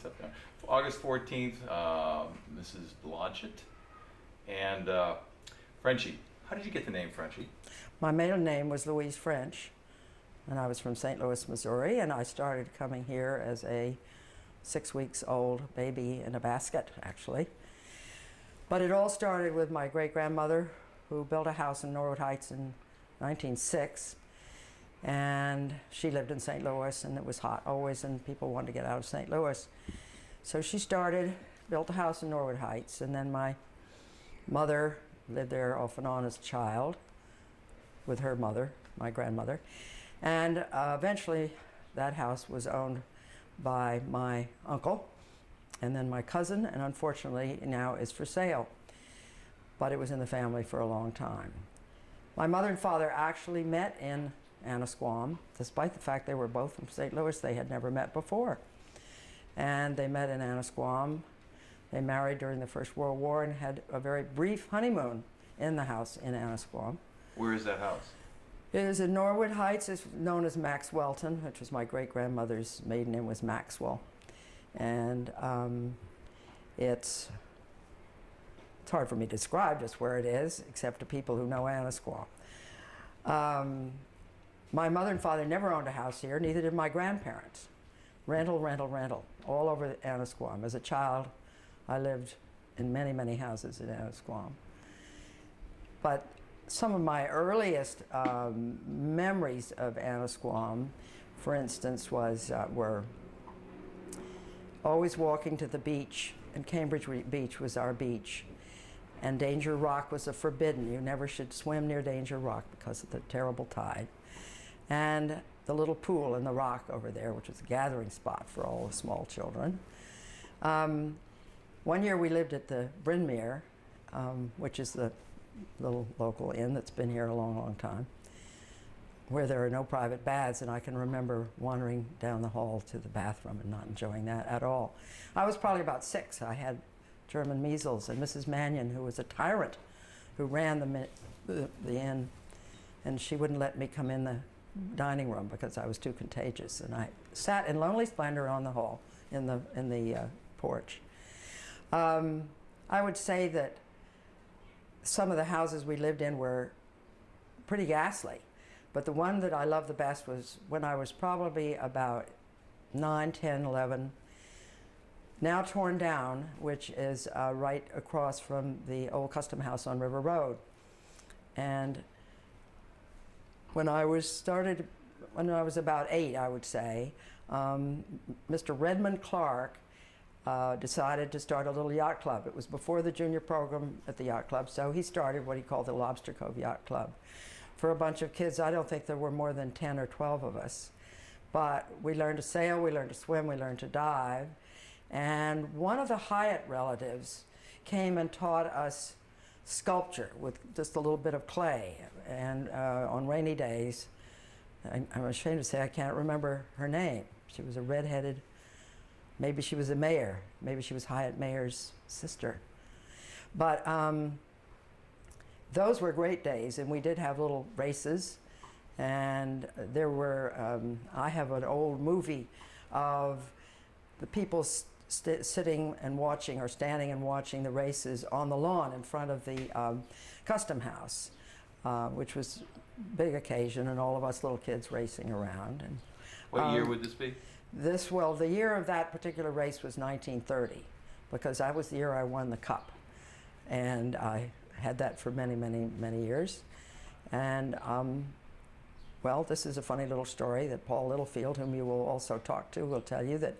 September. August 14th, Mrs. Blodget. And Frenchie, how did you get the name Frenchie? My maiden name was Louise French, and I was from St. Louis, Missouri, and I started coming here as a 6 weeks old baby in a basket, actually. But it all started with my great-grandmother, who built a house in Norwood Heights in 1906, and she lived in St. Louis, and it was hot always, and people wanted to get out of St. Louis. So she built a house in Norwood Heights, and then my mother lived there off and on as a child with her mother, my grandmother, and eventually that house was owned by my uncle and then my cousin, and unfortunately now is for sale. But it was in the family for a long time. My mother and father actually met in Annisquam, despite the fact they were both from St. Louis. They had never met before. And they met in Annisquam. They married during the First World War and had a very brief honeymoon in the house in Annisquam. Where is that house? It is in Norwood Heights. It's known as Maxwellton, which was my great-grandmother's maiden name was Maxwell. And it's hard for me to describe just where it is, except to people who know Annisquam. My mother and father never owned a house here, neither did my grandparents. Rental, rental, rental, all over Annisquam. As a child, I lived in many, many houses in Annisquam. But some of my earliest memories of Annisquam, for instance, were always walking to the beach, and Cambridge Beach was our beach. And Danger Rock was forbidden. You never should swim near Danger Rock because of the terrible tide. And the little pool in the rock over there, which was a gathering spot for all the small children. One year we lived at the Bryn Mawr, which is the little local inn that's been here a long, long time, where there are no private baths, and I can remember wandering down the hall to the bathroom and not enjoying that at all. I was probably about 6. I had German measles, and Mrs. Mannion, who was a tyrant, who ran the inn, and she wouldn't let me come in the dining room because I was too contagious, and I sat in lonely splendor on the hall in the porch. I would say that some of the houses we lived in were pretty ghastly, but the one that I loved the best was when I was probably about 9, 10, 11, now torn down, which is right across from the old custom house on River Road. And when I was about 8, I would say, Mr. Redmond Clark decided to start a little yacht club. It was before the junior program at the yacht club, so he started what he called the Lobster Cove Yacht Club for a bunch of kids. I don't think there were more than 10 or 12 of us. But we learned to sail, we learned to swim, we learned to dive. And one of the Hyatt relatives came and taught us sculpture with just a little bit of clay. And on rainy days, I'm ashamed to say I can't remember her name. She was a redheaded, maybe she was a mayor, maybe she was Hyatt Mayor's sister. But those were great days, and we did have little races. And there were, I have an old movie of the people sitting and watching, or standing and watching the races on the lawn in front of the custom house, which was a big occasion, and all of us little kids racing around. And what year would this be? Well, the year of that particular race was 1930, because that was the year I won the cup. And I had that for many, many, many years. And well, this is a funny little story that Paul Littlefield, whom you will also talk to, will tell you that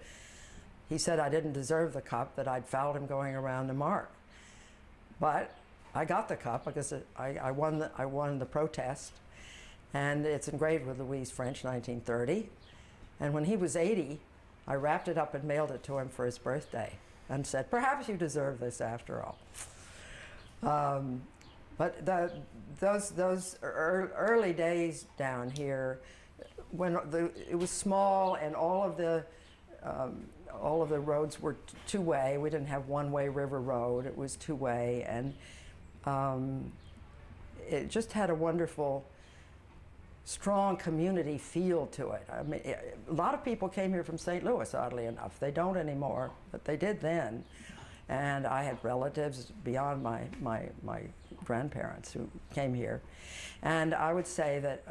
he said I didn't deserve the cup, that I'd fouled him going around the mark. But I got the cup because I won the protest, and it's engraved with Louise French, 1930. And when he was 80, I wrapped it up and mailed it to him for his birthday and said, perhaps you deserve this after all. But those early days down here, when it was small and all of the roads were two-way. We didn't have one-way river road. It was two-way, and it just had a wonderful strong community feel to it. I mean, a lot of people came here from St. Louis, oddly enough. They don't anymore, but they did then. And I had relatives beyond my grandparents who came here. And I would say that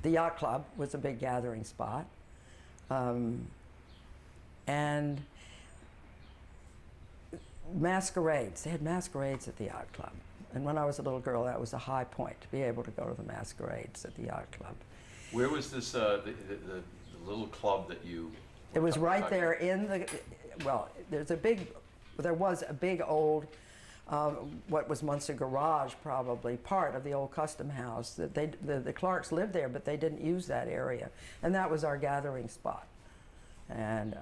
the yacht club was a big gathering spot. And masquerades, they had masquerades at the yacht club. And when I was a little girl, that was a high point, to be able to go to the masquerades at the yacht club. Where was this, the little club that you... It was right there in the, well, there was a big old, what was once a garage probably, part of the old custom house. That the Clarks lived there, but they didn't use that area. And that was our gathering spot. And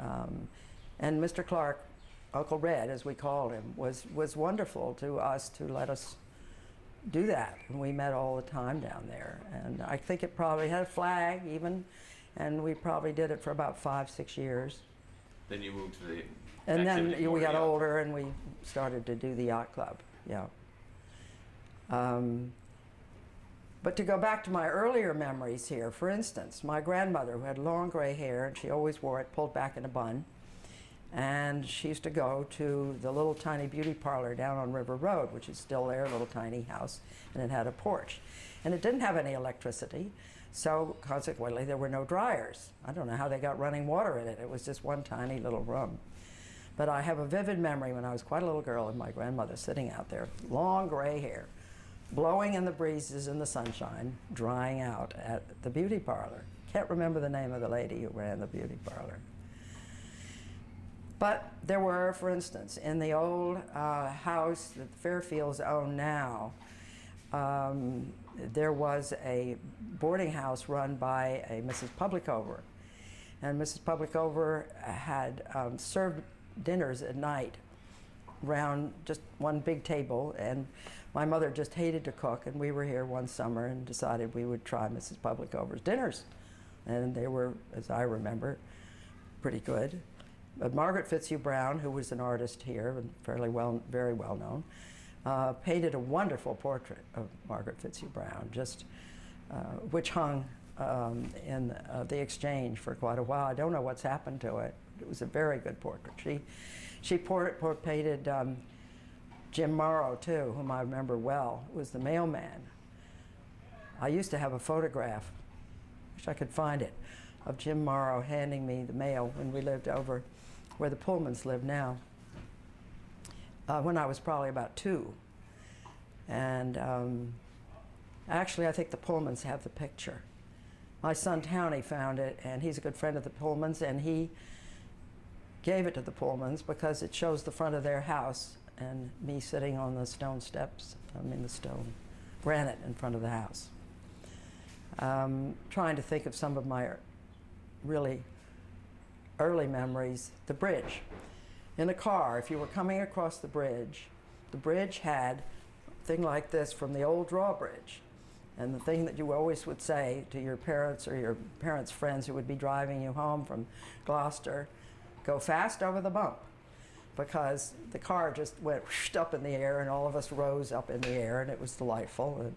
Mr. Clark, Uncle Red, as we called him, was wonderful to us to let us do that. And we met all the time down there. And I think it probably had a flag even, and we probably did it for about 5-6 years. Then you moved to the... And then activity we got board, older and we started to do the yacht club, yeah. But to go back to my earlier memories here, for instance, my grandmother, who had long gray hair, and she always wore it pulled back in a bun, and she used to go to the little tiny beauty parlor down on River Road, which is still there, a little tiny house, and it had a porch. And it didn't have any electricity, so consequently there were no dryers. I don't know how they got running water in it. It was just one tiny little room. But I have a vivid memory when I was quite a little girl of my grandmother sitting out there, long gray hair, blowing in the breezes in the sunshine, drying out at the beauty parlor. Can't remember the name of the lady who ran the beauty parlor. But there were, for instance, in the old house that the Fairfields own now, there was a boarding house run by a Mrs. Publicover. And Mrs. Publicover had served dinners at night around just one big table, and my mother just hated to cook, and we were here one summer and decided we would try Mrs. Publicover's dinners. And they were, as I remember, pretty good. But Margaret Fitzhugh Brown, who was an artist here and very well known, painted a wonderful portrait of Margaret Fitzhugh Brown, just which hung in the Exchange for quite a while. I don't know what's happened to it. It was a very good portrait. She painted Jim Morrow too, whom I remember well. It was the mailman. I used to have a photograph, wish I could find it, of Jim Morrow handing me the mail when we lived over where the Pullmans live now, when I was probably about 2. And actually, I think the Pullmans have the picture. My son Townie found it, and he's a good friend of the Pullmans, and he gave it to the Pullmans because it shows the front of their house and me sitting on the stone steps, the stone granite in front of the house. Trying to think of some of my really early memories. The bridge. In a car, if you were coming across the bridge had a thing like this from the old drawbridge. And the thing that you always would say to your parents or your parents' friends who would be driving you home from Gloucester, go fast over the bump, because the car just went up in the air and all of us rose up in the air, and it was delightful. And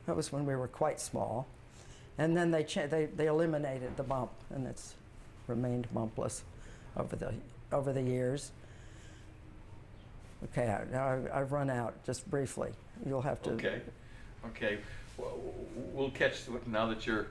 that was when we were quite small. And then they eliminated the bump, and it's remained bumpless over the years. Okay, now I've run out, just briefly. You'll have to... Okay. Well, we'll catch, now that you're...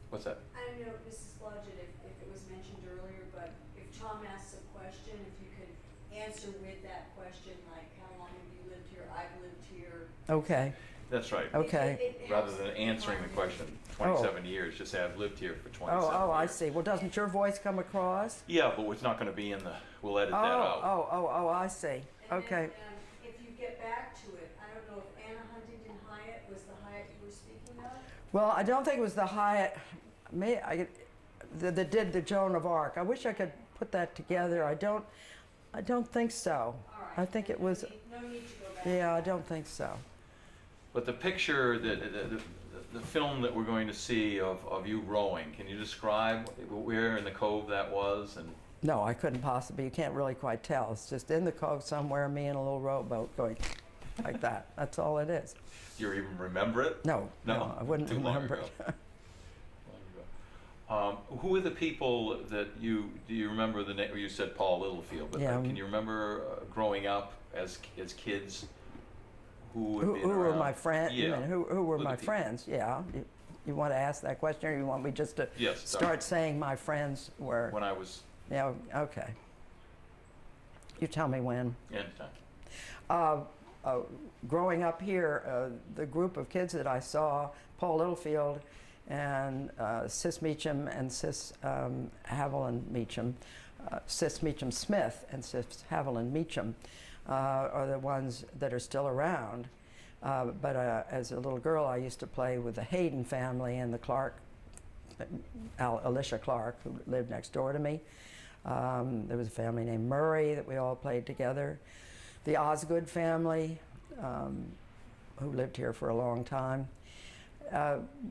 What's that? I don't know, Mrs. Blodget, if it was mentioned earlier, but if Tom asks a question, if you could answer with that question, like how long have you lived here? I've lived here. Okay. That's right. Okay. Rather than answering the question, 27 years, just say I've lived here for 27 years. Oh, I see. Well, doesn't your voice come across? Yeah, but it's not going to be in the, we'll edit that out. Oh, I see. And Okay. then, if you get back to it, I don't know if Anna Huntington Hyatt was the Hyatt you were speaking of? Well, I don't think it was the Hyatt that did the Joan of Arc. I wish I could put that together. I don't think so. All right. I think it was... No need to go back. Yeah, I don't think so. But the picture, the film that we're going to see of you rowing, can you describe where in the cove that was? And No, I couldn't possibly. You can't really quite tell. It's just in the cove somewhere, me in a little rowboat going like that. That's all it is. Do you even remember it? No, No? I wouldn't Too long remember ago. it. Who are the people that do you remember the name? You said Paul Littlefield, but Yeah. can you remember growing up as kids? Who would be Who were around? my friends? Yeah. Who were Who the my people? friends? Yeah. You want to ask that question, or you want me just to Yes, start saying my friends were? When I was Yeah. Okay. You tell me when. anytime. Growing up here, the group of kids that I saw, Paul Littlefield and Sis Meacham and Sis Haviland Meacham, Sis Meacham Smith and Sis Haviland Meacham are the ones that are still around. But as a little girl, I used to play with the Hayden family and the Clark, Alicia Clark, who lived next door to me. There was a family named Murray that we all played together. The Osgood family, who lived here for a long time.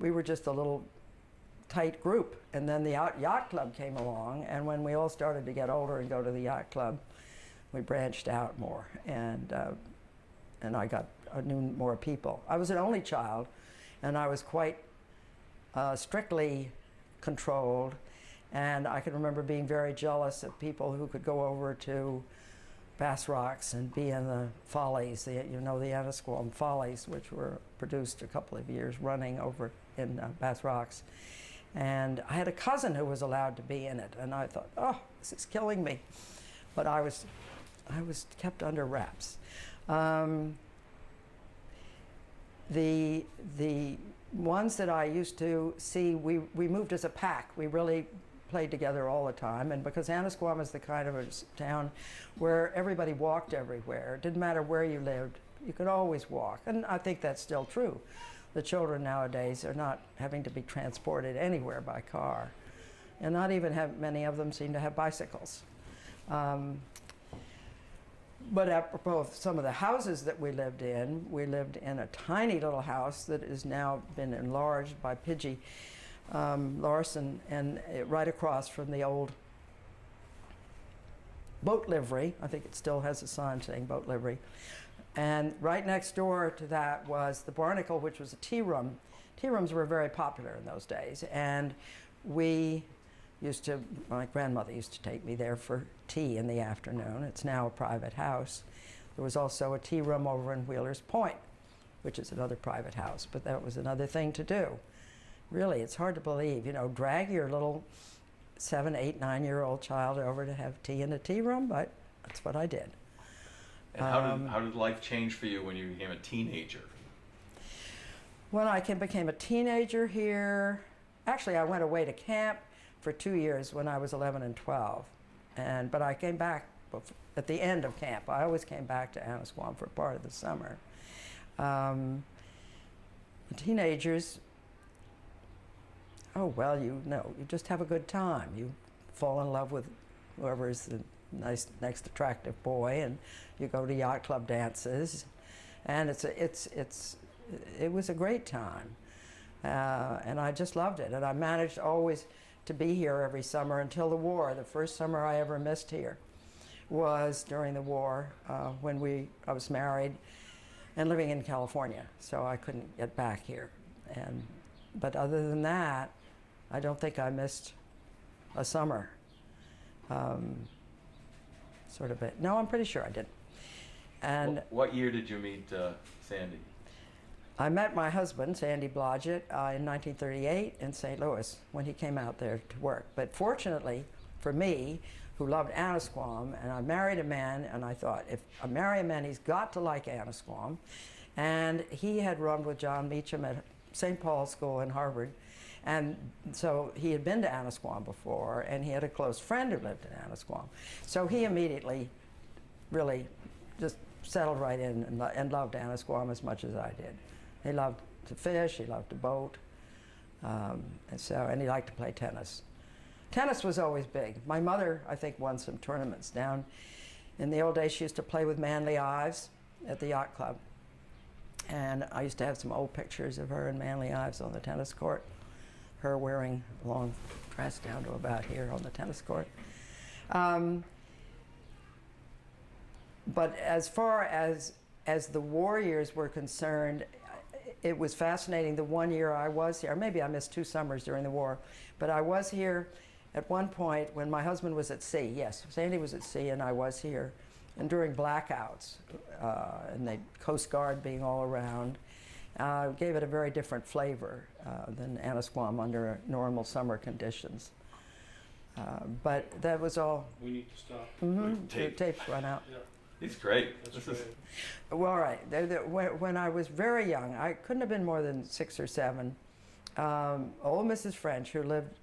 We were just a little tight group. And then the yacht club came along, and when we all started to get older and go to the yacht club, we branched out more, and I knew more people. I was an only child, and I was quite strictly controlled, and I can remember being very jealous of people who could go over to Bass Rocks and be in the Follies, the Annisquam Follies, which were produced a couple of years running over in Bass Rocks. And I had a cousin who was allowed to be in it, and I thought, oh, this is killing me. But I was kept under wraps. The ones that I used to see, we moved as a pack. We really played together all the time, and because Annisquam is the kind of a town where everybody walked everywhere. It didn't matter where you lived, you could always walk, and I think that's still true. The children nowadays are not having to be transported anywhere by car, and not even many of them seem to have bicycles. But apropos of some of the houses that we lived in a tiny little house that has now been enlarged by Pidgey Larson, and right across from the old boat livery. I think it still has a sign saying boat livery. And right next door to that was the Barnacle, which was a tea room. Tea rooms were very popular in those days, and my grandmother used to take me there for tea in the afternoon. It's now a private house. There was also a tea room over in Wheeler's Point, which is another private house, but that was another thing to do. Really, it's hard to believe, drag your little 7, 8, 9-year-old child over to have tea in a tea room, but that's what I did. And how did life change for you when you became a teenager? When I became a teenager here, actually I went away to camp for 2 years when I was 11 and 12. But I came back at the end of camp. I always came back to Annisquam for part of the summer. The teenagers, oh well, you just have a good time. You fall in love with whoever's the nice next attractive boy, and you go to yacht club dances, and it was a great time, and I just loved it. And I managed always to be here every summer until the war. The first summer I ever missed here was during the war, when I was married and living in California, so I couldn't get back here. But other than that, I don't think I missed a summer. No, I'm pretty sure I didn't. And What year did you meet Sandy? I met my husband, Sandy Blodget, in 1938 in St. Louis when he came out there to work. But fortunately for me, who loved Annisquam, and I married a man, and I thought, if I marry a man, he's got to like Annisquam. And he had run with John Meacham at St. Paul's School in Harvard. And so he had been to Annisquam before, and he had a close friend who lived in Annisquam. So he immediately really just settled right in and loved Annisquam as much as I did. He loved to fish, he loved to boat, and he liked to play tennis. Tennis was always big. My mother, I think, won some tournaments down. In the old days, she used to play with Manly Ives at the yacht club. And I used to have some old pictures of her and Manly Ives on the tennis court, her wearing a long dress down to about here on the tennis court. But as far as as the war years were concerned, it was fascinating. The one year I was here, maybe I missed 2 summers during the war, but I was here at one point when my husband was at sea. Yes, Sandy was at sea and I was here. And during blackouts, and the Coast Guard being all around, gave it a very different flavor than Annisquam under normal summer conditions. But that was all. We need to stop. The tapes run out. Yeah, He's great. that's This great. is Well, all right. When I was very young, I couldn't have been more than 6 or 7. Old Mrs. French, who lived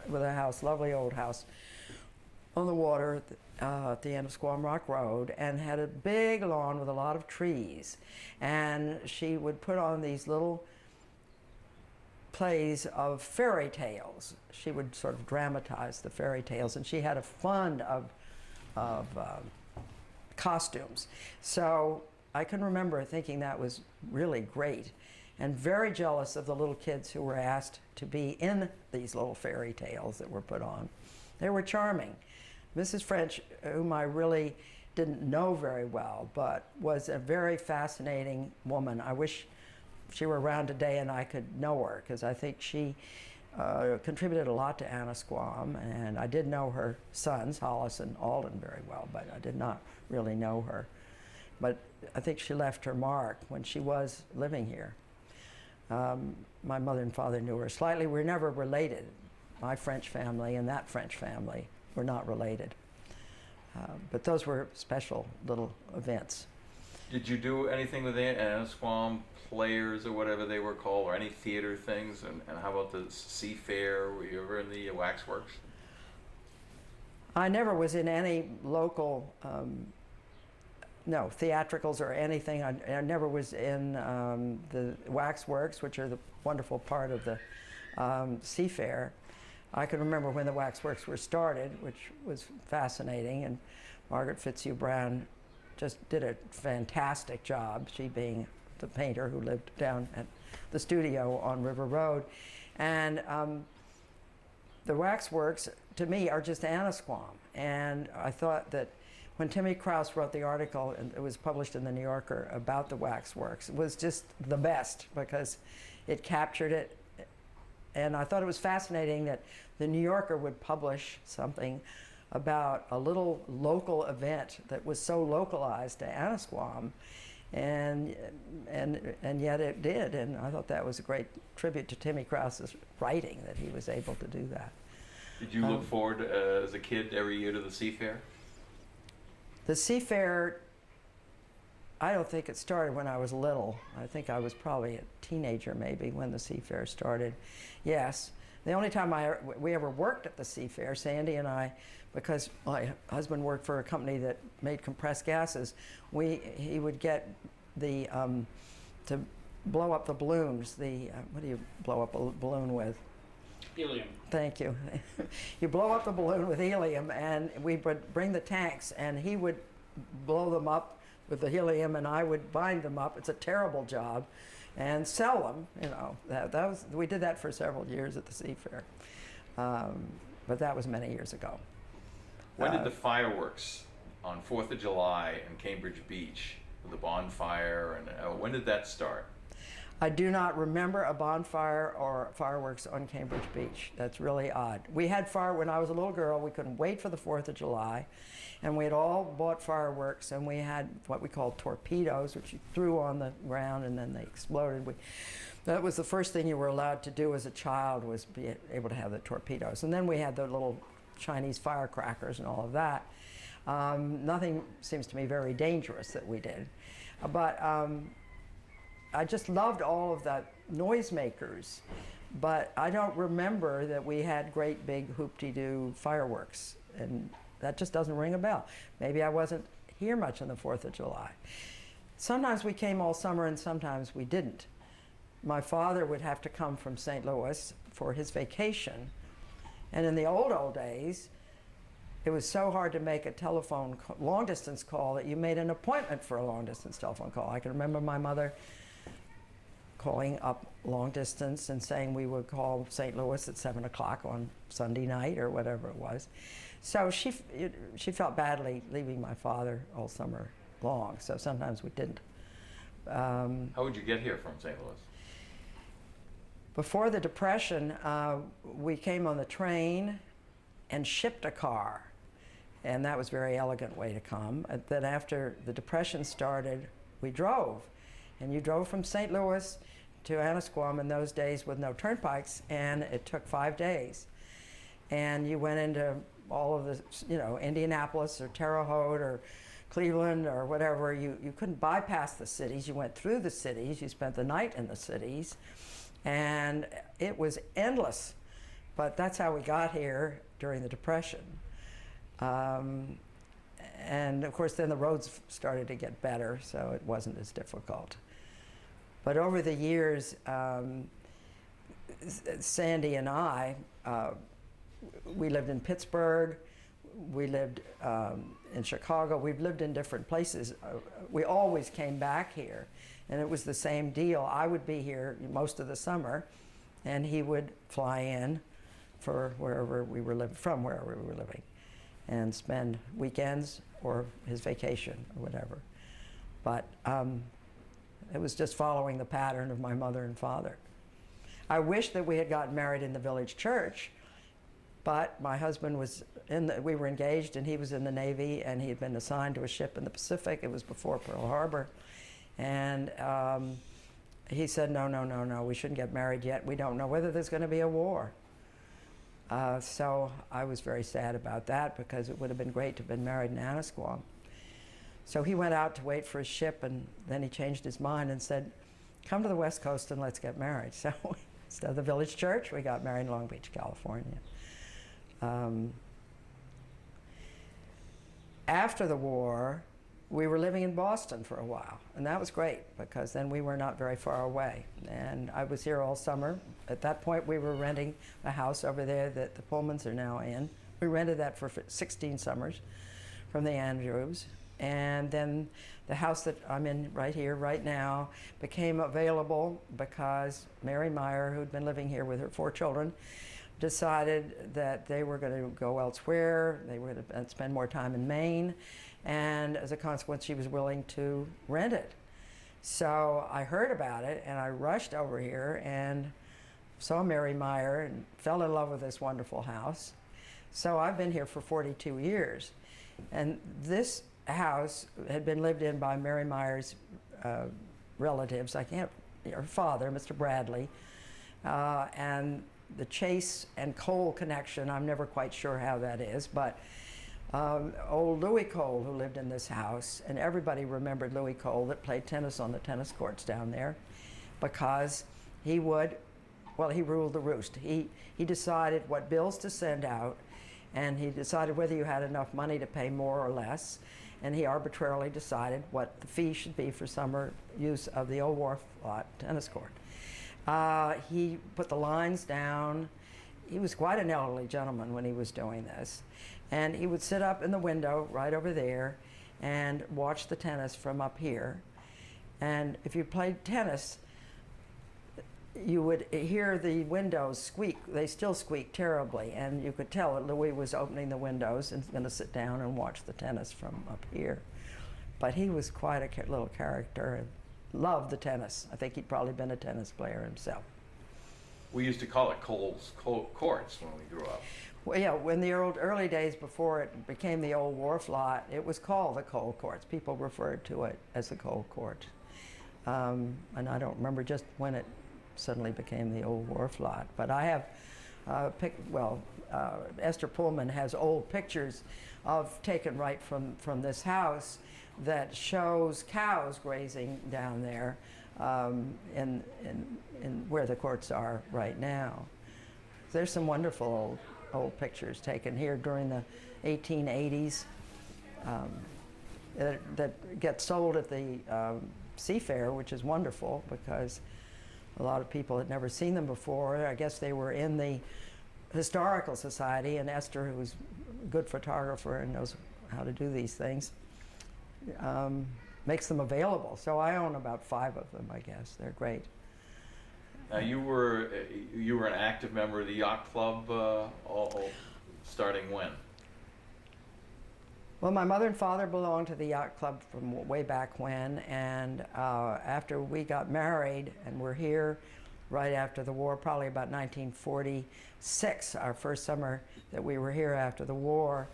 with a house, lovely old house, on the water at the end of Squam Rock Road, and had a big lawn with a lot of trees. And she would put on these little plays of fairy tales. She would sort of dramatize the fairy tales, and she had a fund of costumes. So I can remember thinking that was really great, and very jealous of the little kids who were asked to be in these little fairy tales that were put on. They were charming. Mrs. French, whom I really didn't know very well, but was a very fascinating woman. I wish she were around today and I could know her, because I think she contributed a lot to Annisquam, and I did know her sons, Hollis and Alden, very well, but I did not really know her. But I think she left her mark when she was living here. My mother and father knew her slightly. We're never related. My French family and that French family were not related. But those were special little events. Did you do anything with the Annisquam players or whatever they were called, or any theater things? And how about the Sea Fair? Were you ever in the waxworks? I never was in any local, no, theatricals or anything. I never was in the waxworks, which are the wonderful part of the Sea Fair. I can remember when the waxworks were started, which was fascinating, and Margaret Fitzhugh Brown just did a fantastic job, she being the painter who lived down at the studio on River Road. And the waxworks, to me, are just Annisquam. And I thought that when Timmy Krause wrote the article, and it was published in the New Yorker, about the waxworks, it was just the best, because it captured it. And I thought it was fascinating that the New Yorker would publish something about a little local event that was so localized to Annisquam, and yet it did. And I thought that was a great tribute to Timmy Krause's writing, that he was able to do that. Did you look forward as a kid every year to the Sea Fair? The Sea Fair, I don't think it started when I was little. I think I was probably a teenager maybe when the Sea Fair started. Yes. The only time we ever worked at the Sea Fair, Sandy and I, because my husband worked for a company that made compressed gases, he would get the, to blow up the balloons, what do you blow up a balloon with? Helium. Thank you. You blow up the balloon with helium, and we would bring the tanks, and he would blow them up with the helium, and I would bind them up. It's a terrible job, and sell them. You know, we did that for several years at the Sea Fair, but that was many years ago. When did the fireworks on 4th of July in Cambridge Beach, with the bonfire, and when did that start? I do not remember a bonfire or fireworks on Cambridge Beach. That's really odd. We had when I was a little girl, we couldn't wait for the 4th of July, and we had all bought fireworks, and we had what we called torpedoes, which you threw on the ground and then they exploded. That was the first thing you were allowed to do as a child, was be able to have the torpedoes. And then we had the little Chinese firecrackers and all of that. Nothing seems to me very dangerous that we did. But I just loved all of the noisemakers, but I don't remember that we had great big hoop-de-doo fireworks, and that just doesn't ring a bell. Maybe I wasn't here much on the 4th of July. Sometimes we came all summer and sometimes we didn't. My father would have to come from St. Louis for his vacation, and in the old days, it was so hard to make a long-distance call that you made an appointment for a long-distance telephone call. I can remember my mother calling up long distance and saying we would call St. Louis at 7 o'clock on Sunday night or whatever it was. So she felt badly leaving my father all summer long, so sometimes we didn't. How would you get here from St. Louis? Before the Depression, we came on the train and shipped a car, and that was a very elegant way to come. Then after the Depression started, we drove, and you drove from St. Louis to Annisquam in those days with no turnpikes, and it took 5 days. And you went into all of the, you know, Indianapolis or Terre Haute or Cleveland or whatever. You couldn't bypass the cities. You went through the cities. You spent the night in the cities. And it was endless. But that's how we got here during the Depression. And of course, then the roads started to get better, so it wasn't as difficult. But over the years, Sandy and I, we lived in Pittsburgh, we lived in Chicago, we've lived in different places. We always came back here, and it was the same deal. I would be here most of the summer, and he would fly in for wherever we were from wherever we were living, and spend weekends or his vacation or whatever. But it was just following the pattern of my mother and father. I wish that we had gotten married in the village church, but my husband was we were engaged, and he was in the Navy, and he had been assigned to a ship in the Pacific. It was before Pearl Harbor. And he said, no, we shouldn't get married yet. We don't know whether there's going to be a war. So I was very sad about that, because it would have been great to have been married in Annisquam. So he went out to wait for his ship, and then he changed his mind and said, come to the West Coast and let's get married. So instead of the village church, we got married in Long Beach, California. After the war, we were living in Boston for a while, and that was great, because then we were not very far away. And I was here all summer. At that point, we were renting a house over there that the Pullmans are now in. We rented that for 16 summers from the Andrews. And then the house that I'm in right here, right now, became available because Mary Meyer, who'd been living here with her 4 children, decided that they were going to go elsewhere. They were going to spend more time in Maine. And as a consequence, she was willing to rent it. So I heard about it, and I rushed over here and saw Mary Meyer and fell in love with this wonderful house. So I've been here for 42 years. And this house had been lived in by Mary Meyer's relatives. Her father, Mr. Bradley, and the Chase and Cole connection, I'm never quite sure how that is, but old Louis Cole, who lived in this house, and everybody remembered Louis Cole that played tennis on the tennis courts down there, because he ruled the roost. He decided what bills to send out, and he decided whether you had enough money to pay more or less, and he arbitrarily decided what the fee should be for summer use of the Old Wharf Lot tennis court. He put the lines down. He was quite an elderly gentleman when he was doing this. And he would sit up in the window right over there and watch the tennis from up here. And if you played tennis, you would hear the windows squeak. They still squeak terribly, and you could tell that Louis was opening the windows and going to sit down and watch the tennis from up here. But he was quite a little character and loved the tennis. I think he'd probably been a tennis player himself. We used to call it Cole's Courts when we grew up. Well, yeah, in the early days before it became the Old Wharf Lot, it was called the Cole Courts. People referred to it as the Cole Court. And I don't remember just when it suddenly became the Old Wharf Lot. But I have Esther Pullman has old pictures taken right from this house that shows cows grazing down there in where the courts are right now. There's some wonderful old pictures taken here during the 1880s that get sold at the Seafair, which is wonderful because a lot of people had never seen them before. I guess they were in the Historical Society, and Esther, who's a good photographer and knows how to do these things, makes them available. So I own about 5 of them, I guess. They're great. Now you were an active member of the yacht club, all starting when? Well, my mother and father belonged to the yacht club from way back when, and after we got married and were here right after the war, probably about 1946, our first summer that we were here after the war,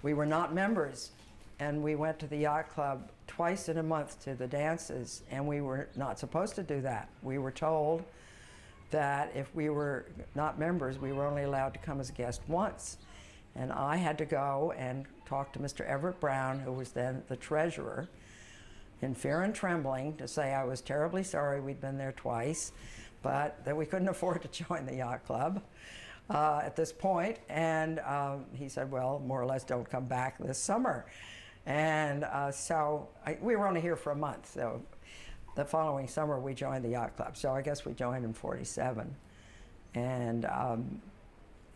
we were not members, and we went to the yacht club twice in a month to the dances, and we were not supposed to do that. We were told that if we were not members, we were only allowed to come as a guest once. And I had to go and talk to Mr. Everett Brown, who was then the treasurer, in fear and trembling, to say I was terribly sorry we'd been there twice, but that we couldn't afford to join the yacht club at this point. And he said, well, more or less, don't come back this summer. And we were only here for a month, so the following summer we joined the yacht club. So I guess we joined in '47. And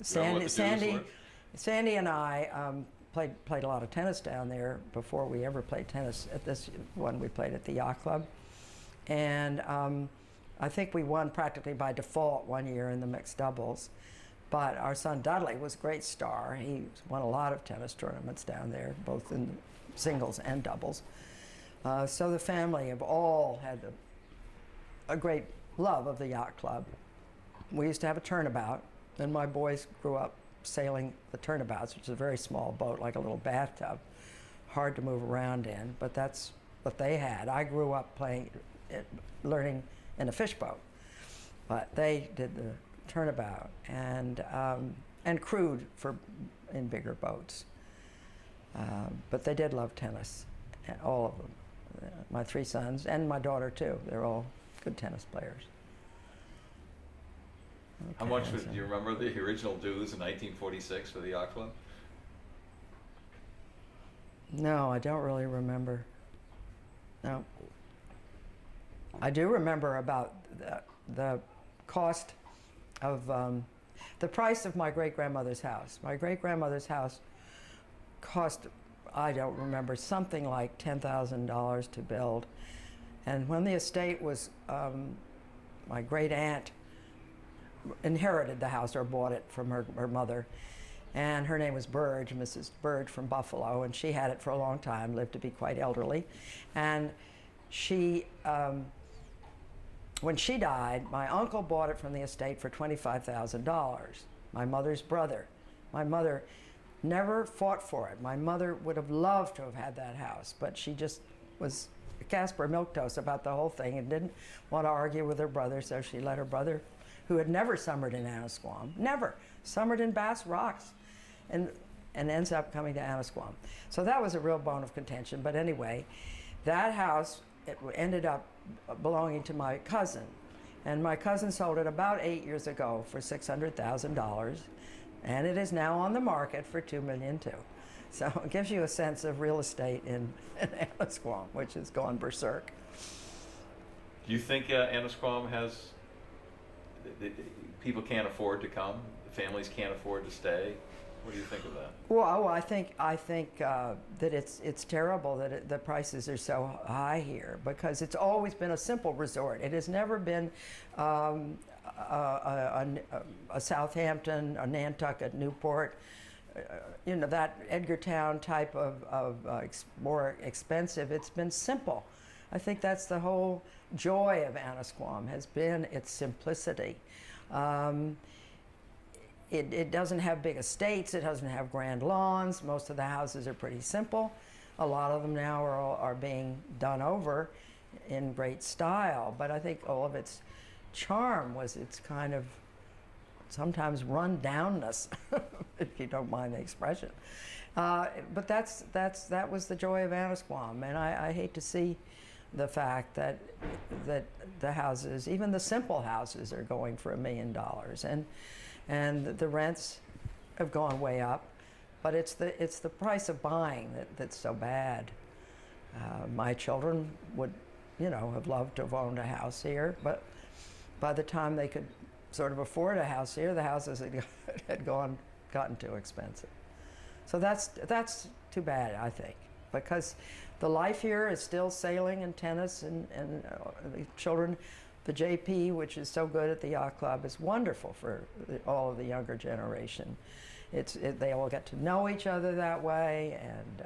Sandy and I played a lot of tennis down there before we ever played tennis. At this one, we played at the yacht club. And I think we won practically by default one year in the mixed doubles. But our son Dudley was a great star. He won a lot of tennis tournaments down there, both in singles and doubles. So the family have all had a great love of the yacht club. We used to have a turnabout, and my boys grew up sailing the turnabouts, which is a very small boat, like a little bathtub, hard to move around in, but that's what they had. I grew up learning in a fish boat, but they did the turnabout and crewed in bigger boats. But they did love tennis, all of them. My three sons and my daughter too. They're all good tennis players. Okay, How much do you remember the original dues in 1946 for the yacht club? No, I don't really remember. No. I do remember about the cost of the price of my great-grandmother's house. My great-grandmother's house cost, I don't remember, something like $10,000 to build. And when the estate was, my great-aunt inherited the house or bought it from her mother. And her name was Burge, Mrs. Burge from Buffalo, and she had it for a long time, lived to be quite elderly. And she, when she died, my uncle bought it from the estate for $25,000, my mother's brother. My mother never fought for it. My mother would have loved to have had that house, but she just was a Casper milquetoast about the whole thing and didn't want to argue with her brother, so she let her brother, who had never summered in Annisquam, never summered in Bass Rocks, and ends up coming to Annisquam. So that was a real bone of contention. But anyway, that house, it ended up belonging to my cousin. And my cousin sold it about 8 years ago for $600,000. And it is now on the market for $2 million too. So it gives you a sense of real estate in Annisquam, which has gone berserk. Do you think Annisquam has, people can't afford to come, families can't afford to stay? What do you think of that? Well, I think that it's terrible that the prices are so high here, because it's always been a simple resort. It has never been a Southampton, a Nantucket, Newport, that Edgartown type of more expensive. It's been simple. I think that's the whole joy of Annisquam, has been its simplicity. It doesn't have big estates, it doesn't have grand lawns. Most of the houses are pretty simple. A lot of them now are being done over in great style, but I think all of its charm was its kind of sometimes run-downness, if you don't mind the expression. But that was the joy of Annisquam, and I hate to see the fact that the houses, even the simple houses, are going for $1 million, and the rents have gone way up, but it's the price of buying that's so bad. My children would, have loved to have owned a house here, but by the time they could sort of afford a house here, the houses had gotten too expensive. So that's too bad, I think, because the life here is still sailing and tennis, and the children. The JP, which is so good at the yacht club, is wonderful for all of the younger generation. They all get to know each other that way, and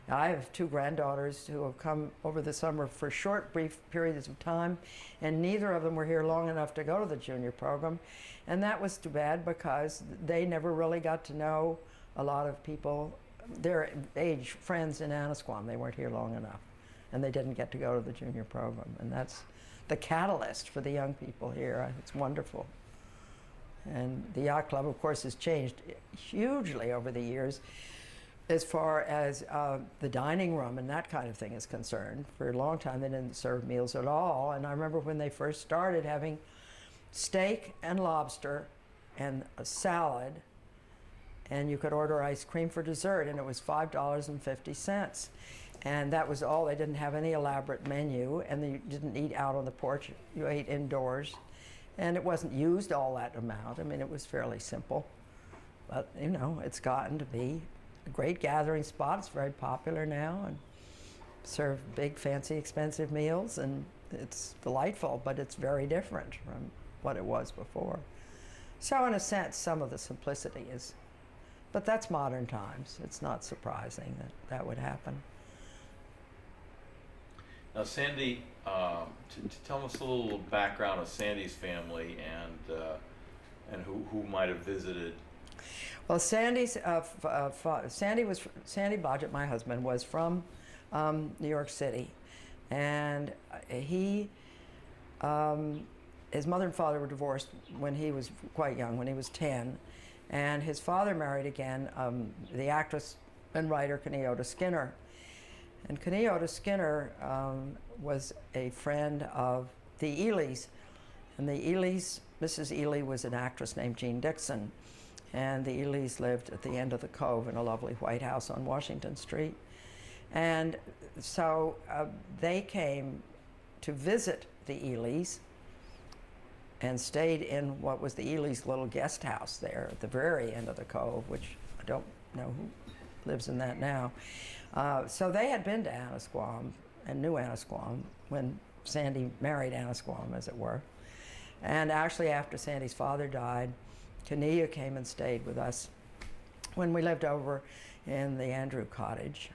I have two granddaughters who have come over the summer for short, brief periods of time, and neither of them were here long enough to go to the junior program, and that was too bad because they never really got to know a lot of people, their age friends in Annisquam. They weren't here long enough, and they didn't get to go to the junior program, and that's the catalyst for the young people here. It's wonderful. And the yacht club, of course, has changed hugely over the years as far as the dining room and that kind of thing is concerned. For a long time, they didn't serve meals at all. And I remember when they first started having steak and lobster and a salad, and you could order ice cream for dessert, and it was $5.50. And that was all. They didn't have any elaborate menu, and you didn't eat out on the porch. You ate indoors. And it wasn't used all that amount. I mean, it was fairly simple. But, you know, it's gotten to be a great gathering spot. It's very popular now, and serve big, fancy, expensive meals, and it's delightful, but it's very different from what it was before. So in a sense, some of the simplicity is, but that's modern times. It's not surprising that that would happen. Now, Sandy, to tell us a little background of Sandy's family and who might have visited. Well, Sandy Blodget, my husband, was from New York City, and his mother and father were divorced when he was quite young, when he was 10, and his father married again, the actress and writer Kenyatta Skinner. And Kenyatta Skinner was a friend of the Elys, and the Elys, Mrs. Ely was an actress named Jean Dixon, and the Elys lived at the end of the Cove in a lovely white house on Washington Street. And so they came to visit the Elys and stayed in what was the Elys' little guest house there at the very end of the Cove, which I don't know who lives in that now. So they had been to Annisquam and knew Annisquam when Sandy married Annisquam, as it were. And actually, after Sandy's father died, Kenia came and stayed with us when we lived over in the Andrew Cottage,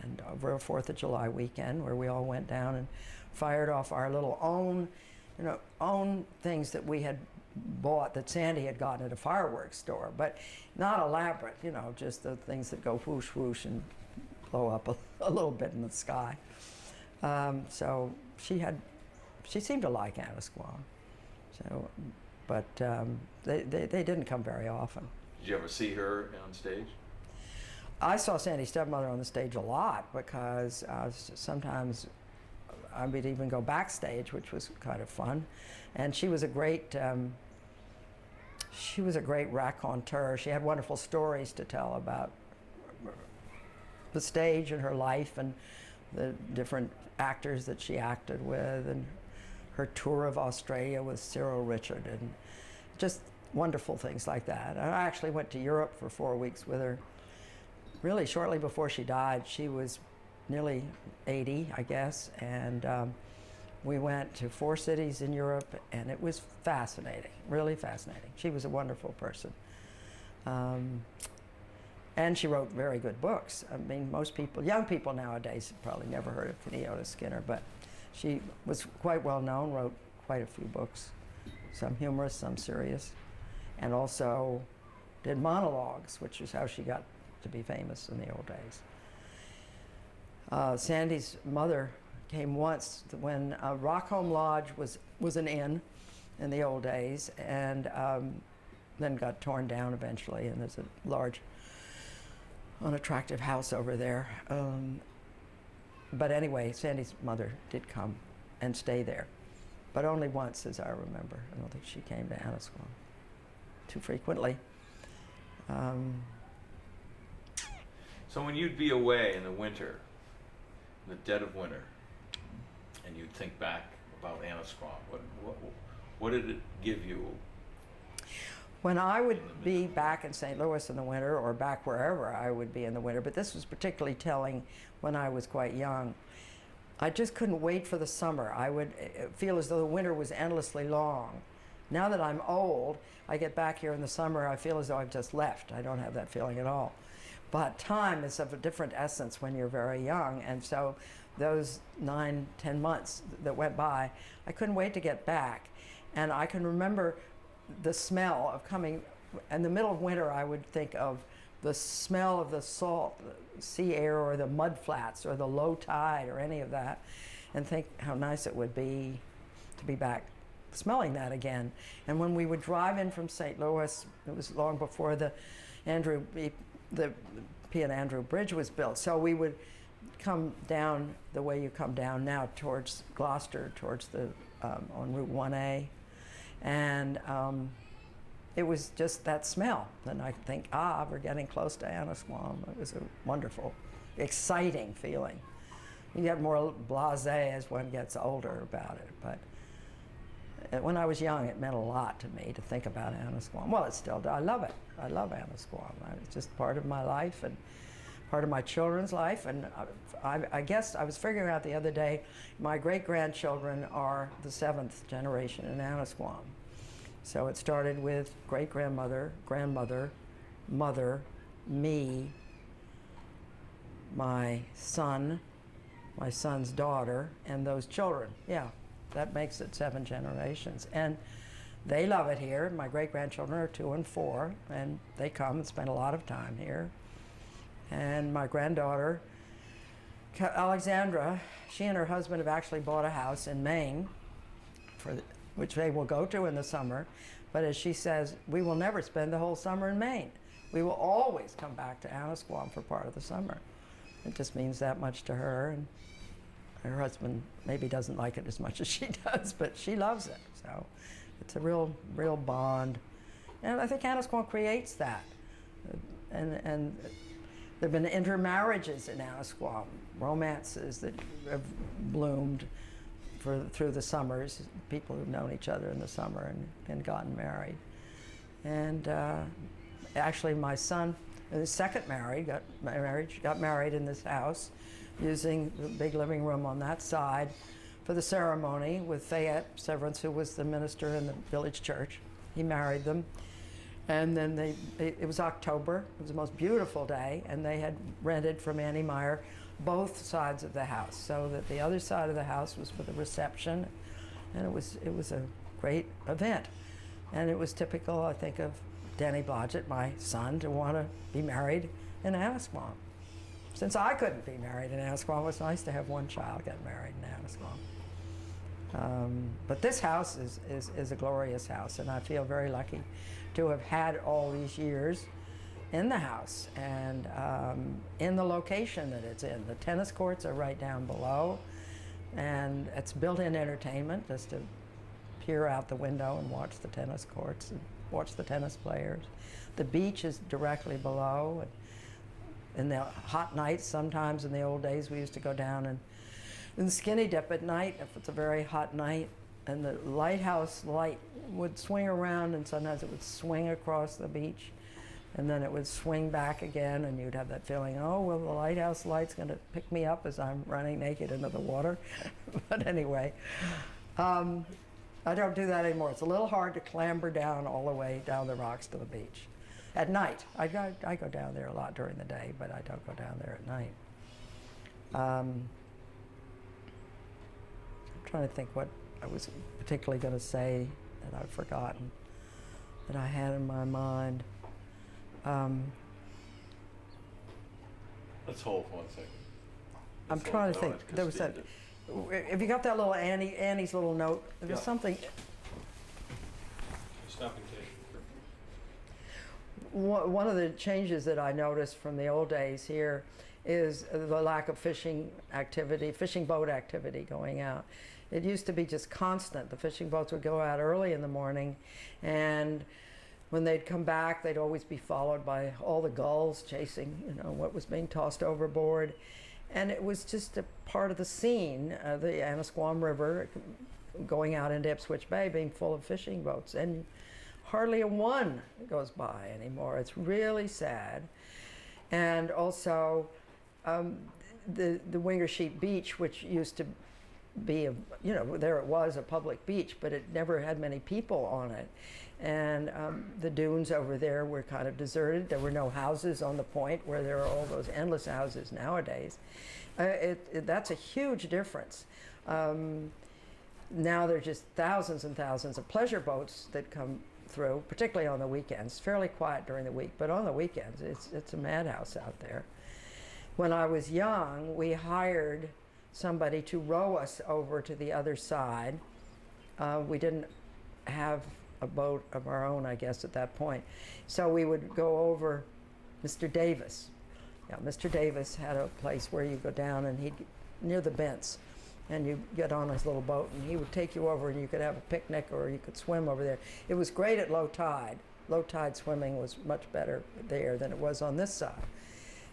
and over a 4th of July weekend, where we all went down and fired off our little own things that we had bought that Sandy had gotten at a fireworks store, but not elaborate, just the things that go whoosh, whoosh, and blow up a little bit in the sky. So she seemed to like Annisquam. So, but they didn't come very often. Did you ever see her on stage? I saw Sandy's stepmother on the stage a lot because sometimes I would even go backstage, which was kind of fun. And she was a great raconteur. She had wonderful stories to tell about the stage and her life and the different actors that she acted with, and her tour of Australia with Cyril Richard, and just wonderful things like that. And I actually went to Europe for 4 weeks with her, really shortly before she died. She was nearly 80, I guess, and we went to 4 cities in Europe, and it was fascinating, really fascinating. She was a wonderful person. And she wrote very good books. I mean, most people, young people nowadays, have probably never heard of Kenyatta Skinner, but she was quite well known, wrote quite a few books, some humorous, some serious, and also did monologues, which is how she got to be famous in the old days. Sandy's mother came once when Rockholm Lodge was an inn in the old days, and then got torn down eventually, and there's a large, unattractive house over there. But anyway, Sandy's mother did come and stay there, but only once, as I remember. I don't think she came to Annisquam too frequently. So when you'd be away in the winter, in the dead of winter, and you'd think back about Annisquam, what did it give you? When I would be back in St. Louis in the winter, or back wherever I would be in the winter, but this was particularly telling when I was quite young, I just couldn't wait for the summer. I would feel as though the winter was endlessly long. Now that I'm old, I get back here in the summer, I feel as though I've just left. I don't have that feeling at all. But time is of a different essence when you're very young, and so those 9, 10 months that went by, I couldn't wait to get back. And I can remember the smell of coming, in the middle of winter I would think of the smell of the salt, the sea air, or the mud flats, or the low tide, or any of that, and think how nice it would be to be back smelling that again. And when we would drive in from St. Louis, it was long before the P. and Andrew Bridge was built, so we would come down the way you come down now towards Gloucester, towards the on Route 1A, and it was just that smell. And I think, we're getting close to Annisquam. It was a wonderful, exciting feeling. You get more blasé as one gets older about it, but when I was young, it meant a lot to me to think about Annisquam. Well, it still does. I love it. I love Annisquam. It's just part of my life and part of my children's life. And I guess I was figuring out the other day, my great-grandchildren are the 7th generation in Annisquam. So it started with great-grandmother, grandmother, mother, me, my son's daughter, and those children. Yeah, that makes it 7 generations. And they love it here. My great-grandchildren are 2 and 4, and they come and spend a lot of time here. And my granddaughter, Alexandra, she and her husband have actually bought a house in Maine, which they will go to in the summer. But as she says, we will never spend the whole summer in Maine. We will always come back to Annisquam for part of the summer. It just means that much to her. And her husband maybe doesn't like it as much as she does, but she loves it. So it's a real bond. And I think Annisquam creates that. And there have been intermarriages in Annisquam, romances that have bloomed through the summers, people who've known each other in the summer and gotten married. And actually my son, his second marriage, got married in this house, using the big living room on that side for the ceremony with Fayette Severance, who was the minister in the village church. He married them. And then it was October. It was the most beautiful day, and they had rented from Annie Meyer both sides of the house, so that the other side of the house was for the reception, and it was a great event. And it was typical, I think, of Danny Blodget, my son, to want to be married in Annisquam. Since I couldn't be married in Annisquam, it was nice to have one child get married in Annisquam. But this house is a glorious house, and I feel very lucky to have had all these years in the house and in the location that it's in. The tennis courts are right down below, and it's built-in entertainment just to peer out the window and watch the tennis courts and watch the tennis players. The beach is directly below. In the hot nights, sometimes in the old days, we used to go down and skinny dip at night if it's a very hot night. And the lighthouse light would swing around, and sometimes it would swing across the beach, and then it would swing back again, and you'd have that feeling, oh, well, the lighthouse light's going to pick me up as I'm running naked into the water. But anyway, I don't do that anymore. It's a little hard to clamber down all the way down the rocks to the beach. At night. I go down there a lot during the day, but I don't go down there at night. I'm trying to think what I was particularly going to say that I've forgotten, that I had in my mind. Let's hold for 1 second. I'm trying to think. There was that. Have you got that little Annie's little note? There was something. Stop and take. One of the changes that I noticed from the old days here is the lack of fishing boat activity going out. It used to be just constant. The fishing boats would go out early in the morning, and when they'd come back, they'd always be followed by all the gulls chasing, what was being tossed overboard. And it was just a part of the scene, the Annisquam River going out into Ipswich Bay being full of fishing boats. And hardly a one goes by anymore. It's really sad. And also, the Wingersheet Beach, which used to be a, there it was, a public beach, but it never had many people on it. And the dunes over there were kind of deserted. There were no houses on the point where there are all those endless houses nowadays. That's a huge difference. Now there are just thousands and thousands of pleasure boats that come through, particularly on the weekends. It's fairly quiet during the week, but on the weekends, it's a madhouse out there. When I was young, we hired somebody to row us over to the other side. We didn't have a boat of our own, I guess, at that point. So we would go over. Mr. Davis. Yeah, Mr. Davis had a place where you go down and near the Bents, and you get on his little boat and he would take you over and you could have a picnic or you could swim over there. It was great at low tide. Low tide swimming was much better there than it was on this side.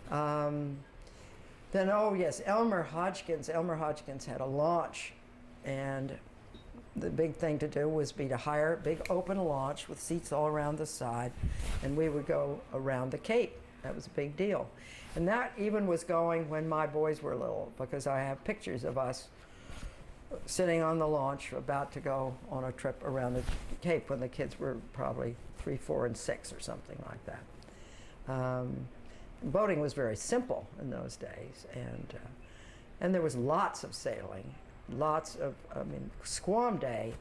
Then, oh yes, Elmer Hodgkins had a launch, and the big thing to do was to hire a big open launch with seats all around the side, and we would go around the Cape. That was a big deal. And that even was going when my boys were little, because I have pictures of us sitting on the launch about to go on a trip around the Cape when the kids were probably 3, 4, and 6 or something like that. Boating was very simple in those days, and there was lots of sailing, Squam Day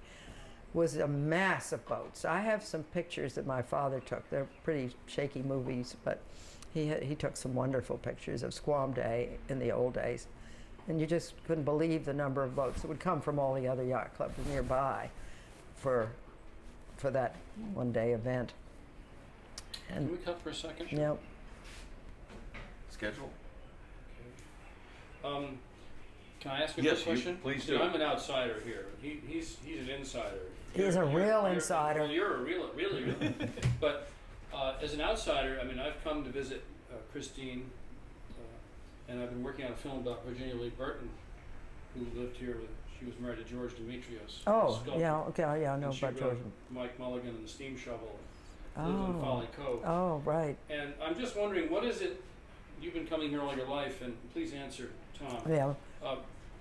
was a mass of boats. I have some pictures that my father took. They're pretty shaky movies, but he took some wonderful pictures of Squam Day in the old days. And you just couldn't believe the number of boats that would come from all the other yacht clubs nearby for that one-day event. And Can we cut for a second? yeah. Schedule? Can I ask a Yes, quick question? please See, do. I'm an outsider here. He's an insider. He's a real insider. Well, you're a really. But as an outsider, I've come to visit Christine, and I've been working on a film about Virginia Lee Burton, who lived here. She was married to George Demetrios. Oh, a sculptor. yeah, okay, yeah, I know And she about George. wrote Mike Mulligan and the Steam Shovel. Lived in Folly Cove. Oh, right. And I'm just wondering, what is it? You've been coming here all your life, and please answer, Tom. Yeah.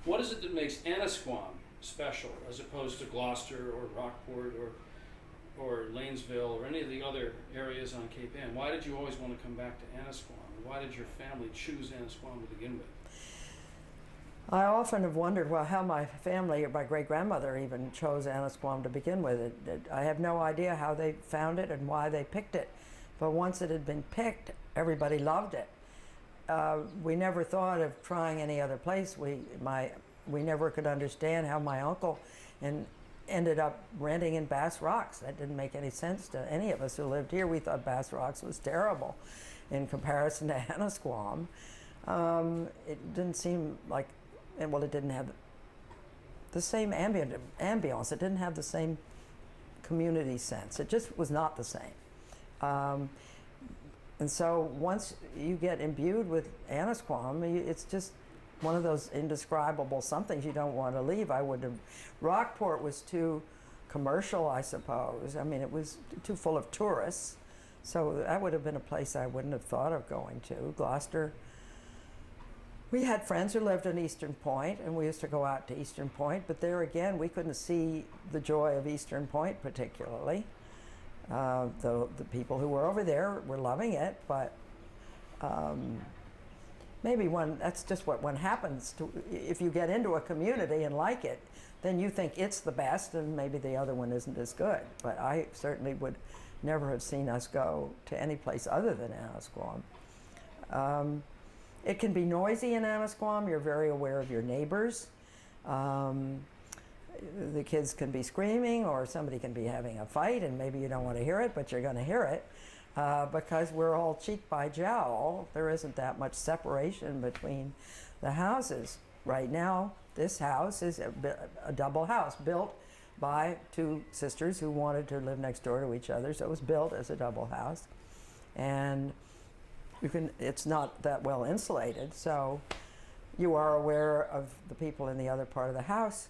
What is it that makes Annisquam special, as opposed to Gloucester or Rockport or Lanesville or any of the other areas on Cape Ann? Why did you always want to come back to Annisquam? And why did your family choose Annisquam to begin with? I often have wondered, well, how my family, or my great-grandmother even, chose Annisquam to begin with. I have no idea how they found it and why they picked it. But once it had been picked, everybody loved it. We never thought of trying any other place. We never could understand how my uncle ended up renting in Bass Rocks. That didn't make any sense to any of us who lived here. We thought Bass Rocks was terrible in comparison to Annisquam. It didn't seem like, well, it didn't have the same ambience. It didn't have the same community sense. It just was not the same. And so once you get imbued with Annisquam, it's just one of those indescribable somethings you don't want to leave. Rockport was too commercial, I suppose. It was too full of tourists. So that would have been a place I wouldn't have thought of going to. Gloucester, we had friends who lived in Eastern Point, and we used to go out to Eastern Point, but there again, we couldn't see the joy of Eastern Point particularly. The people who were over there were loving it, but maybe that's just what happens if you get into a community and like it, then you think it's the best and maybe the other one isn't as good. But I certainly would never have seen us go to any place other than Annisquam. It can be noisy in Annisquam. You're very aware of your neighbors. The kids can be screaming, or somebody can be having a fight, and maybe you don't want to hear it, but you're going to hear it because we're all cheek by jowl. There isn't that much separation between the houses. Right now, this house is a double house built by two sisters who wanted to live next door to each other, so it was built as a double house. And it's not that well insulated, so you are aware of the people in the other part of the house.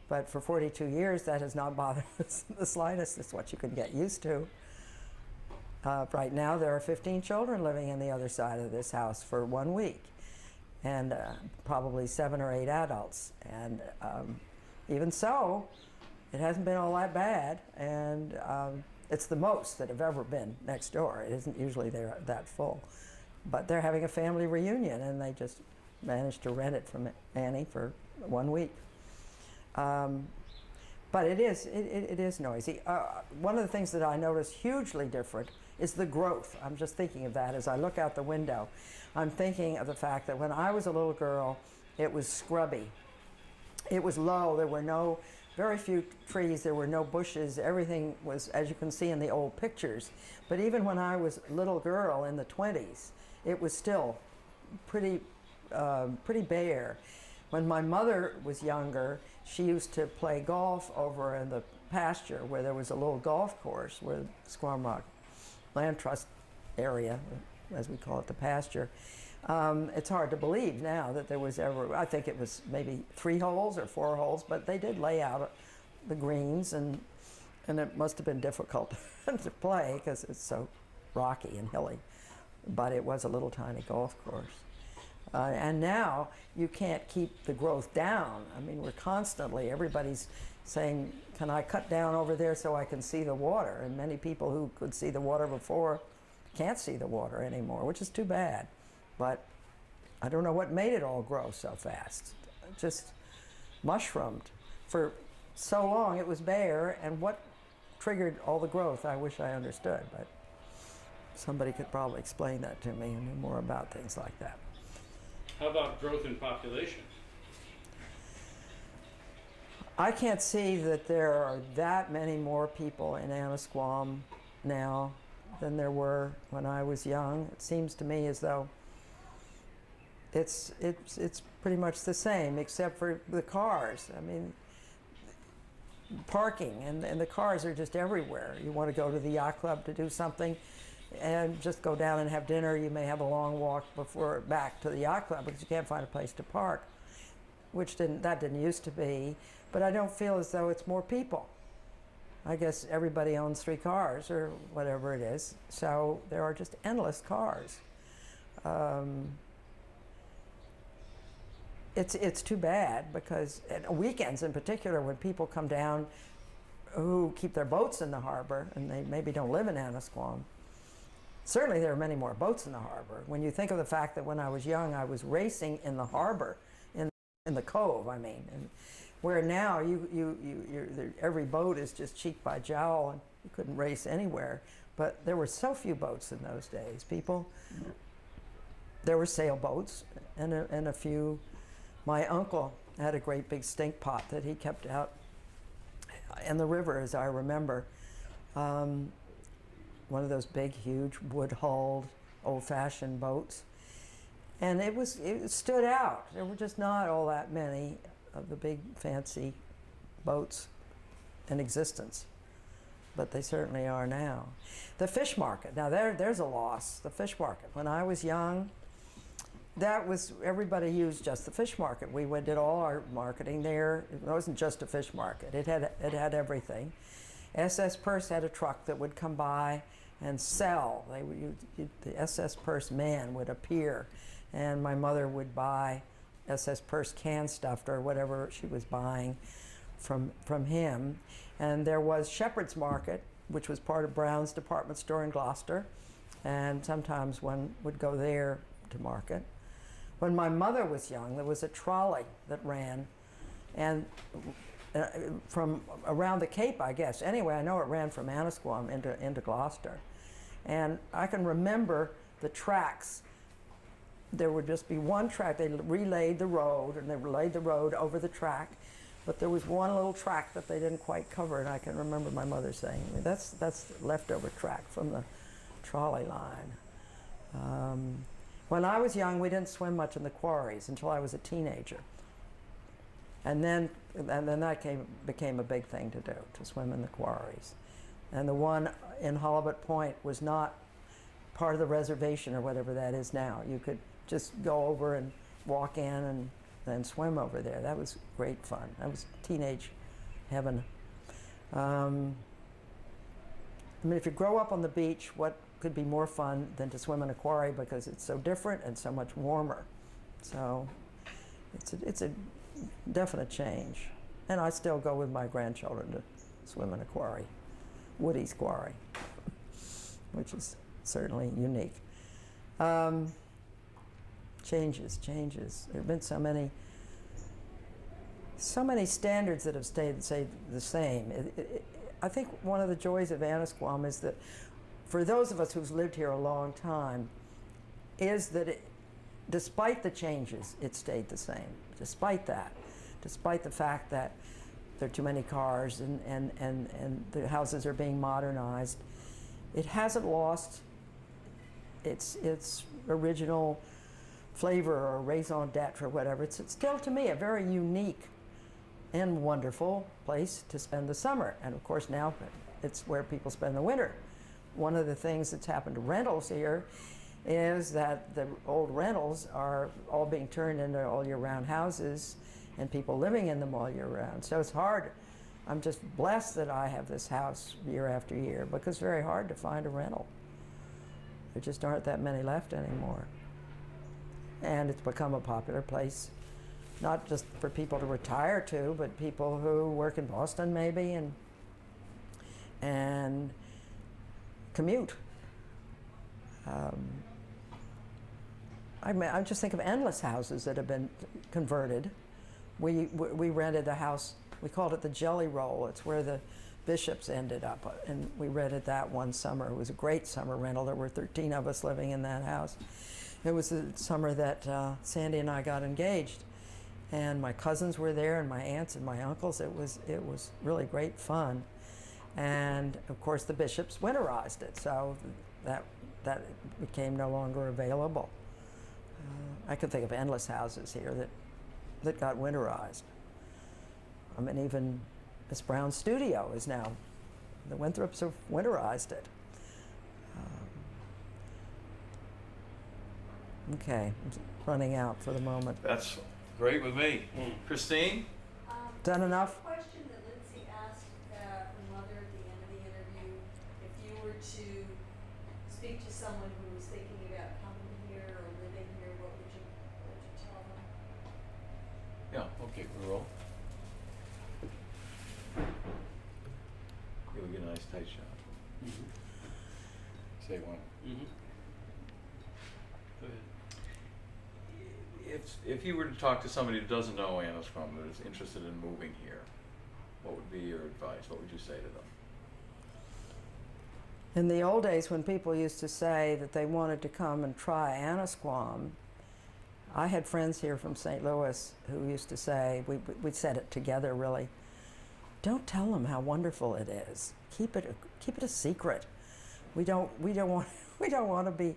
But for 42 years, that has not bothered us the slightest. It's what you can get used to. Right now, there are 15 children living in the other side of this house for 1 week. and probably 7 or 8 adults. And even so, it hasn't been all that bad, and it's the most that have ever been next door. It isn't usually they're that full. But they're having a family reunion, and they just managed to rent it from Annie for 1 week. But it is noisy. One of the things that I notice hugely different is the growth. I'm just thinking of that as I look out the window. I'm thinking of the fact that when I was a little girl, it was scrubby. It was low. There were very few trees. There were no bushes. Everything was, as you can see in the old pictures. But even when I was a little girl in the 20s, it was still pretty bare. When my mother was younger, she used to play golf over in the pasture where there was a little golf course where Squam Rock Land Trust area, as we call it, the pasture. It's hard to believe now that there was ever, I think it was maybe 3 holes or 4 holes, but they did lay out the greens, and it must have been difficult to play because it's so rocky and hilly. But it was a little tiny golf course. And now you can't keep the growth down. I mean, we're constantly, everybody's saying, can I cut down over there so I can see the water? And many people who could see the water before can't see the water anymore, which is too bad. But I don't know what made it all grow so fast. It just mushroomed. For so long it was bare, and what triggered all the growth, I wish I understood, but somebody could probably explain that to me and knew more about things like that. How about growth in population? I can't see that there are that many more people in Annisquam now than there were when I was young. It seems to me as though it's pretty much the same, except for the cars. I mean, parking, and the cars are just everywhere. You want to go to the yacht club to do something, and just go down and have dinner. You may have a long walk back to the yacht club because you can't find a place to park, that didn't used to be. But I don't feel as though it's more people. I guess everybody owns 3 cars or whatever it is, so there are just endless cars. It's too bad because at weekends in particular, when people come down who keep their boats in the harbor and they maybe don't live in Annisquam, certainly there are many more boats in the harbor. When you think of the fact that when I was young, I was racing in the harbor, in the cove, I mean, and where now every boat is just cheek by jowl and you couldn't race anywhere. But there were so few boats in those days. There were sailboats and a few. My uncle had a great big stink pot that he kept out in the river, as I remember. One of those big, huge, wood-hulled, old-fashioned boats. And it stood out. There were just not all that many of the big, fancy boats in existence. But they certainly are now. The fish market. Now, there's a loss. The fish market. When I was young, everybody used just the fish market. We did all our marketing there. It wasn't just a fish market. It had everything. SS Purse had a truck that would come by and sell. The SS Purse man would appear, and my mother would buy SS Purse canned stuff or whatever she was buying from him. And there was Shepherd's Market, which was part of Brown's department store in Gloucester, and sometimes one would go there to market. When my mother was young, there was a trolley that ran, and from around the Cape, I guess. Anyway, I know it ran from Annisquam into Gloucester. And I can remember the tracks. There would just be one track. They relayed the road, and they relayed the road over the track. But there was one little track that they didn't quite cover, and I can remember my mother saying, that's leftover track from the trolley line. When I was young, we didn't swim much in the quarries until I was a teenager. And then that became a big thing to do, to swim in the quarries. And the one in Halibut Point was not part of the reservation or whatever that is now. You could just go over and walk in and then swim over there. That was great fun. That was teenage heaven. I mean, if you grow up on the beach, what could be more fun than to swim in a quarry, because it's so different and so much warmer So it's a definite change. And I still go with my grandchildren to swim in a quarry, Woody's Quarry, which is certainly unique. Changes. There have been so many standards that have stayed the same. I think one of the joys of Annisquam is that for those of us who've lived here a long time, is that despite the changes, it stayed the same. Despite the fact that there are too many cars and the houses are being modernized, it hasn't lost its original flavor or raison d'etre or whatever. It's still, to me, a very unique and wonderful place to spend the summer. And of course now it's where people spend the winter. One of the things that's happened to rentals here is that the old rentals are all being turned into all year round houses and people living in them all year round. So it's hard. I'm just blessed that I have this house year after year, because it's very hard to find a rental. There just aren't that many left anymore. And it's become a popular place, not just for people to retire to, but people who work in Boston maybe and commute. I just think of endless houses that have been converted. We rented a house, we called it the Jelly Roll. It's where the bishops ended up, and we rented that one summer. It was a great summer rental. There were 13 of us living in that house. It was the summer that Sandy and I got engaged, and my cousins were there, and my aunts and my uncles. It was really great fun, and of course the bishops winterized it, so that became no longer available. I could think of endless houses here that got winterized. I mean, even Miss Brown's studio is now, the Winthrops have winterized it. Okay, I'm running out for the moment. That's great with me. Christine? Done enough? Question that Lindsay asked her mother at the end of the interview, if you were to speak to someone who was thinking about coming here or living here, what would you tell them? Yeah, okay, we roll. You'll get a nice tight shot. Mm-hmm. Say one. Mm-hmm. Go ahead. If you were to talk to somebody who doesn't know Annisquam, that is interested in moving here, what would be your advice? What would you say to them? In the old days, when people used to say that they wanted to come and try Annisquam, I had friends here from St. Louis who used to say, we said it together really, don't tell them how wonderful it is. Keep it a secret. We don't want to be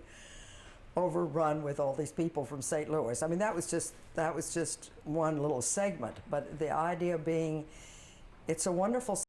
overrun with all these people from St. Louis. I mean, that was just one little segment, but the idea being, it's a wonderful